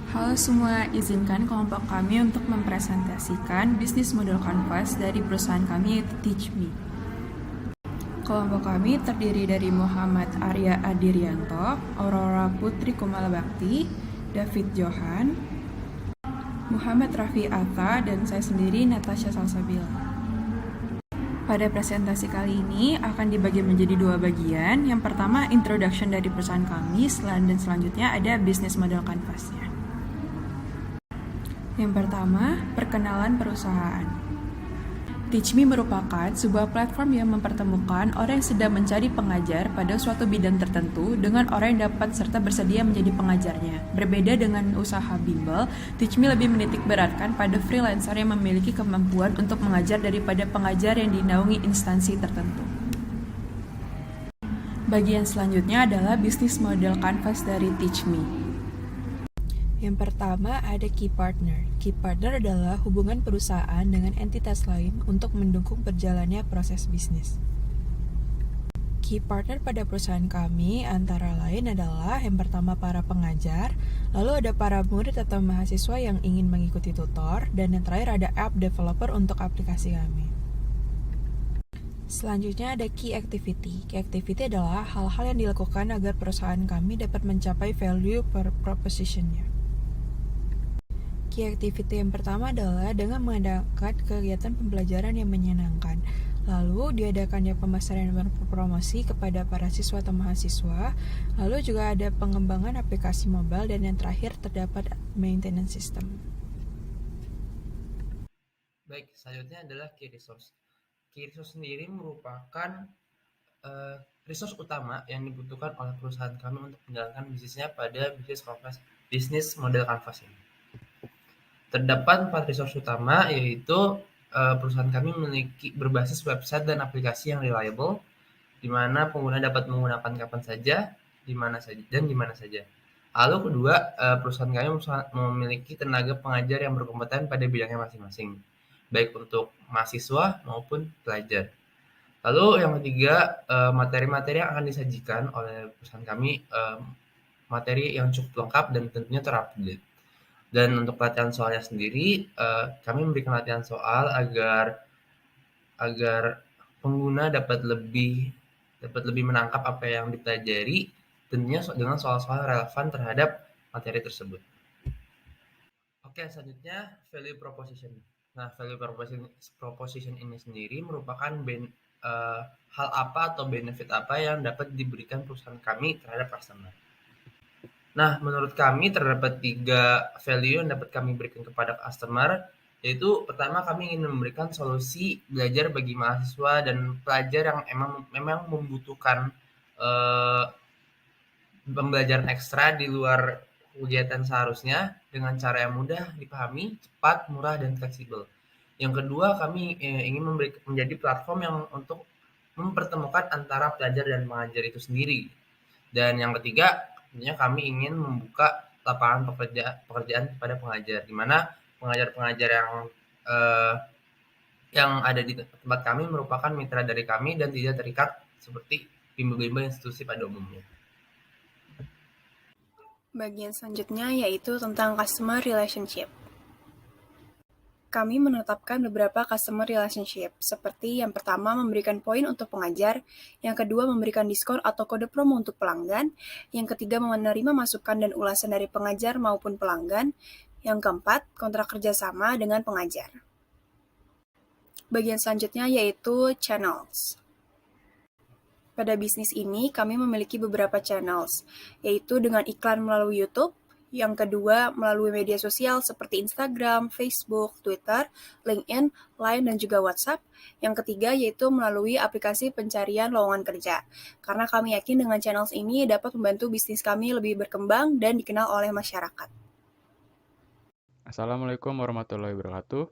Halo semua, izinkan kelompok kami untuk mempresentasikan bisnis model Canvas dari perusahaan kami yaitu TeachMe. Kelompok kami terdiri dari Muhammad Arya Adirianto, Aurora Putri Kumalabakti, David Johan, Muhammad Raffi Atta, dan saya sendiri Natasha Salsabila. Pada presentasi kali ini akan dibagi menjadi dua bagian. Yang pertama, introduction dari perusahaan kami, dan selanjutnya ada bisnis model Canvas-nya. Yang pertama, perkenalan perusahaan. TeachMe merupakan sebuah platform yang mempertemukan orang yang sedang mencari pengajar pada suatu bidang tertentu dengan orang yang dapat serta bersedia menjadi pengajarnya. Berbeda dengan usaha bimbel, TeachMe lebih menitik beratkan pada freelancer yang memiliki kemampuan untuk mengajar daripada pengajar yang dinaungi instansi tertentu. Bagian selanjutnya adalah bisnis model Canvas dari TeachMe. Yang pertama ada Key Partner. Key Partner adalah hubungan perusahaan dengan entitas lain untuk mendukung berjalannya proses bisnis. Key Partner pada perusahaan kami antara lain adalah yang pertama para pengajar, lalu ada para murid atau mahasiswa yang ingin mengikuti tutor, dan yang terakhir ada app developer untuk aplikasi kami. Selanjutnya ada Key Activity. Key Activity adalah hal-hal yang dilakukan agar perusahaan kami dapat mencapai value per proposition-nya. Key activity yang pertama adalah dengan mengadakan kegiatan pembelajaran yang menyenangkan. Lalu diadakannya pemasaran dan promosi kepada para siswa atau mahasiswa. Lalu juga ada pengembangan aplikasi mobile, dan yang terakhir terdapat maintenance system. Baik, selanjutnya adalah key resource. Key resource sendiri merupakan resource utama yang dibutuhkan oleh perusahaan kami untuk menjalankan bisnisnya pada bisnis model Canvas ini. Terdapat 4 resource utama, yaitu perusahaan kami memiliki berbasis website dan aplikasi yang reliable, di mana pengguna dapat menggunakan kapan saja, di mana saja, dan di mana saja. Lalu kedua, perusahaan kami memiliki tenaga pengajar yang berkompeten pada bidangnya masing-masing, baik untuk mahasiswa maupun pelajar. Lalu yang ketiga, materi-materi yang akan disajikan oleh perusahaan kami, materi yang cukup lengkap dan tentunya terupdate. Dan untuk latihan soalnya sendiri, kami memberikan latihan soal agar pengguna dapat lebih menangkap apa yang dipelajari, tentunya dengan soal-soal relevan terhadap materi tersebut. Oke, selanjutnya value proposition. Nah, value proposition ini sendiri merupakan hal apa atau benefit apa yang dapat diberikan perusahaan kami terhadap customer. Nah, menurut kami terdapat 3 value yang dapat kami berikan kepada customer, yaitu pertama kami ingin memberikan solusi belajar bagi mahasiswa dan pelajar yang memang membutuhkan pembelajaran ekstra di luar kegiatan seharusnya dengan cara yang mudah dipahami, cepat, murah, dan fleksibel. Yang kedua, kami ingin menjadi platform yang untuk mempertemukan antara pelajar dan pengajar itu sendiri. Dan yang ketiga, tentunya kami ingin membuka lapangan pekerjaan kepada pengajar, di mana pengajar-pengajar yang ada di tempat kami merupakan mitra dari kami dan tidak terikat seperti bimbel-bimbel institusi pada umumnya. Bagian selanjutnya yaitu tentang customer relationship. Kami menetapkan beberapa customer relationship, seperti yang pertama memberikan poin untuk pengajar, yang kedua memberikan diskon atau kode promo untuk pelanggan, yang ketiga menerima masukan dan ulasan dari pengajar maupun pelanggan, yang keempat kontrak kerjasama dengan pengajar. Bagian selanjutnya yaitu channels. Pada bisnis ini, kami memiliki beberapa channels, yaitu dengan iklan melalui YouTube, yang kedua melalui media sosial seperti Instagram, Facebook, Twitter, LinkedIn, Line, dan juga WhatsApp. Yang ketiga yaitu melalui aplikasi pencarian lowongan kerja, karena kami yakin dengan channels ini dapat membantu bisnis kami lebih berkembang dan dikenal oleh masyarakat. Assalamualaikum warahmatullahi wabarakatuh.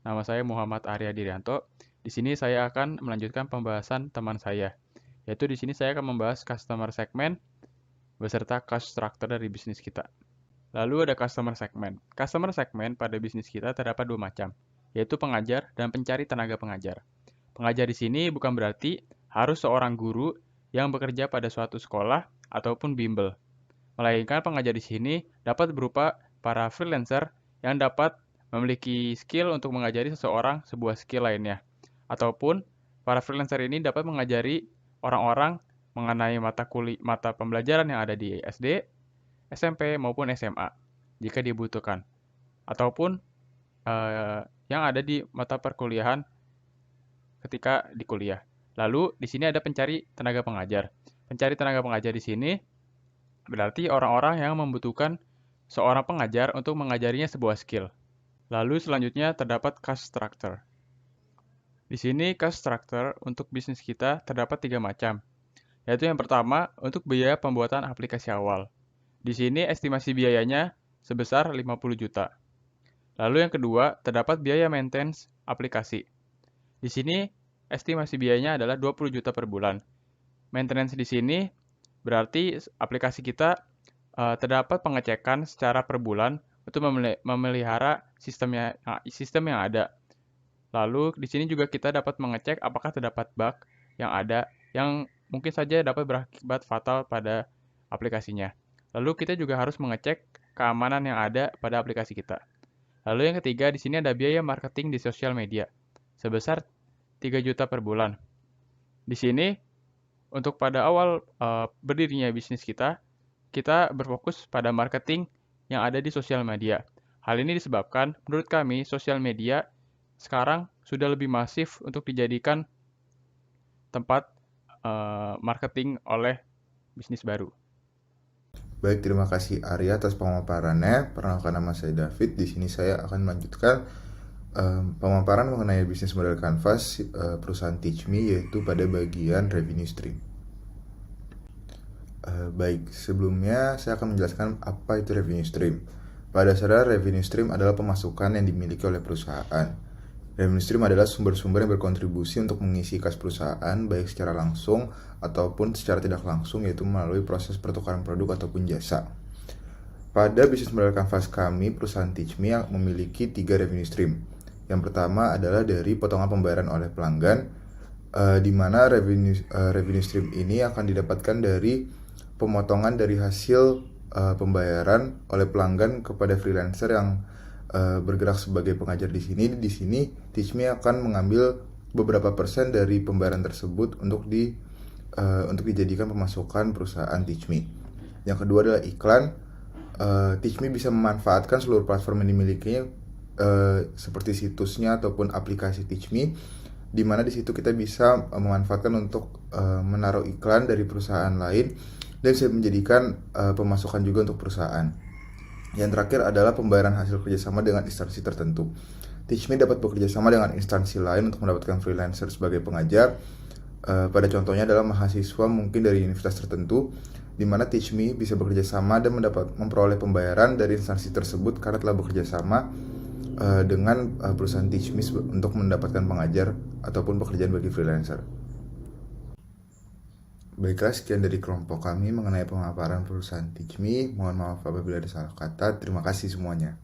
Nama saya Muhammad Arya Dirianto. Di sini saya akan melanjutkan pembahasan teman saya, yaitu di sini saya akan membahas customer segment beserta cost structure dari bisnis kita. Lalu ada customer segment. Customer segment pada bisnis kita terdapat 2 macam, yaitu pengajar dan pencari tenaga pengajar. Pengajar di sini bukan berarti harus seorang guru yang bekerja pada suatu sekolah ataupun bimbel, melainkan pengajar di sini dapat berupa para freelancer yang dapat memiliki skill untuk mengajari seseorang sebuah skill lainnya. Ataupun para freelancer ini dapat mengajari orang-orang mengenai mata pembelajaran yang ada di SD, SMP, maupun SMA jika dibutuhkan. Ataupun yang ada di mata perkuliahan ketika di kuliah. Lalu di sini ada pencari tenaga pengajar. Pencari tenaga pengajar di sini berarti orang-orang yang membutuhkan seorang pengajar untuk mengajarinya sebuah skill. Lalu selanjutnya terdapat cost structure. Di sini cost structure untuk bisnis kita terdapat 3 macam. Yaitu yang pertama untuk biaya pembuatan aplikasi awal. Di sini estimasi biayanya sebesar 50 juta. Lalu yang kedua terdapat biaya maintenance aplikasi. Di sini estimasi biayanya adalah 20 juta per bulan. Maintenance di sini berarti aplikasi kita terdapat pengecekan secara per bulan untuk memelihara sistem yang ada. Lalu di sini juga kita dapat mengecek apakah terdapat bug yang ada yang mungkin saja dapat berakibat fatal pada aplikasinya. Lalu kita juga harus mengecek keamanan yang ada pada aplikasi kita. Lalu yang ketiga di sini ada biaya marketing di sosial media sebesar 3 juta per bulan. Di sini untuk pada awal berdirinya bisnis kita berfokus pada marketing yang ada di sosial media. Hal ini disebabkan menurut kami sosial media sekarang sudah lebih masif untuk dijadikan tempat marketing oleh bisnis baru. Baik, terima kasih Arya atas pemaparannya. Perkenalkan, nama saya David. Di sini saya akan melanjutkan pemaparan mengenai bisnis model Canvas perusahaan TeachMe, yaitu pada bagian revenue stream. Baik, sebelumnya saya akan menjelaskan apa itu revenue stream. Pada dasarnya revenue stream adalah pemasukan yang dimiliki oleh perusahaan. Revenue stream adalah sumber-sumber yang berkontribusi untuk mengisi kas perusahaan baik secara langsung ataupun secara tidak langsung, yaitu melalui proses pertukaran produk ataupun jasa. Pada bisnis model Canvas kami, perusahaan TeachMe yang memiliki 3 revenue stream. Yang pertama adalah dari potongan pembayaran oleh pelanggan, di mana revenue stream ini akan didapatkan dari pemotongan dari hasil pembayaran oleh pelanggan kepada freelancer yang bergerak sebagai pengajar di sini. Di sini TeachMe akan mengambil beberapa persen dari pembayaran tersebut untuk dijadikan pemasukan perusahaan TeachMe. Yang kedua adalah iklan. TeachMe bisa memanfaatkan seluruh platform yang dimilikinya seperti situsnya ataupun aplikasi TeachMe, di mana di situ kita bisa memanfaatkan untuk menaruh iklan dari perusahaan lain dan bisa menjadikan pemasukan juga untuk perusahaan. Yang terakhir adalah pembayaran hasil kerjasama dengan instansi tertentu. TeachMe dapat bekerjasama dengan instansi lain untuk mendapatkan freelancer sebagai pengajar. Pada contohnya adalah mahasiswa mungkin dari universitas tertentu, di mana TeachMe bisa bekerjasama dan memperoleh pembayaran dari instansi tersebut karena telah bekerjasama dengan perusahaan TeachMe untuk mendapatkan pengajar ataupun pekerjaan bagi freelancer. Baiklah, sekian dari kelompok kami mengenai pemaparan perusahaan TeachMe. Mohon maaf apabila ada salah kata. Terima kasih semuanya.